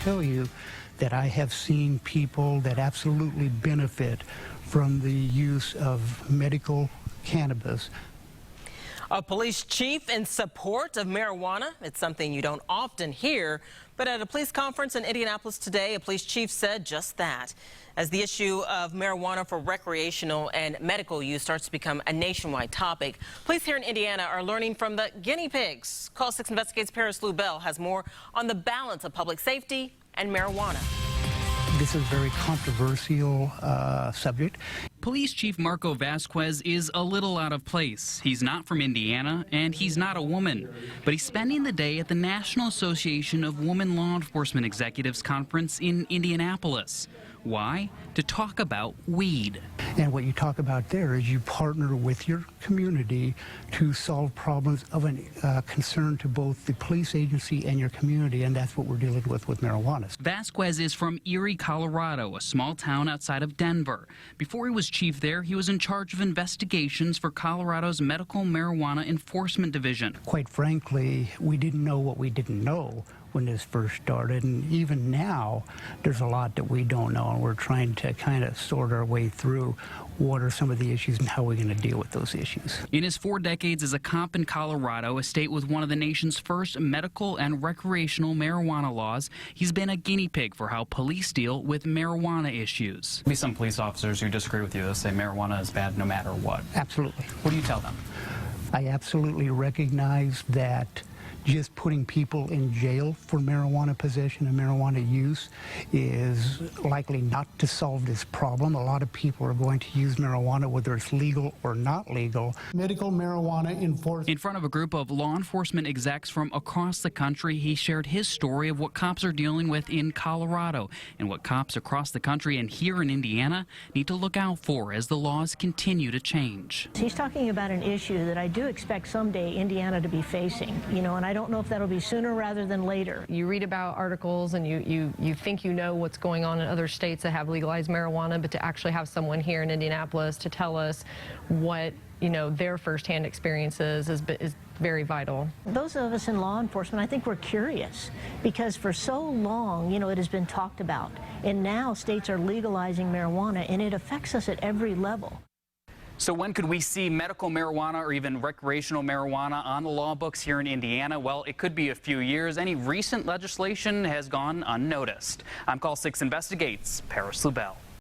tell you that I have seen people that absolutely benefit from the use of medical cannabis. A police chief in support of marijuana. It's something you don't often hear, but at a police conference in Indianapolis today, a police chief said just that. As the issue of marijuana for recreational and medical use starts to become a nationwide topic, police here in Indiana are learning from the guinea pigs. Call 6 Investigates' Paris Lubell has more on the balance of public safety and marijuana. This is a very controversial subject. Police Chief Marco Vasquez is a little out of place. He's not from Indiana, and he's not a woman. But he's spending the day at the National Association of Women Law Enforcement Executives Conference in Indianapolis. Why? To talk about weed. And what you talk about there is you partner with your community to solve problems of concern to both the police agency and your community, and that's what we're dealing with marijuana. Vasquez is from Erie, Colorado, a small town outside of Denver. Before he was chief there, he was in charge of investigations for Colorado's Medical Marijuana Enforcement Division. Quite frankly, we didn't know what we didn't know when this first started, and even now there's a lot that we don't know, and we're trying to kind of sort our way through what are some of the issues and how we're going to deal with those issues. In his 4 decades as a cop in Colorado, a state with one of the nation's first medical and recreational marijuana laws, he's been a guinea pig for how police deal with marijuana issues. There'll be some police officers who disagree with you. They'll say marijuana is bad no matter what. Absolutely. What do you tell them? I absolutely recognize that just putting people in jail for marijuana possession and marijuana use is likely not to solve this problem. A lot of people are going to use marijuana whether it's legal or not legal. Medical marijuana enforcement. In front of a group of law enforcement execs from across the country, he shared his story of what cops are dealing with in Colorado and what cops across the country and here in Indiana need to look out for as the laws continue to change. He's talking about an issue that I do expect someday Indiana to be facing, and I don't know if that'll be sooner rather than later. You read about articles and you think you know what's going on in other states that have legalized marijuana, but to actually have someone here in Indianapolis to tell us what their firsthand experiences is very vital. Those of us in law enforcement, I think we're curious because for so long, it has been talked about, and now states are legalizing marijuana, and it affects us at every level. So when could we see medical marijuana or even recreational marijuana on the law books here in Indiana? Well, it could be a few years. Any recent legislation has gone unnoticed. I'm Call 6 Investigates' Paris Lubell.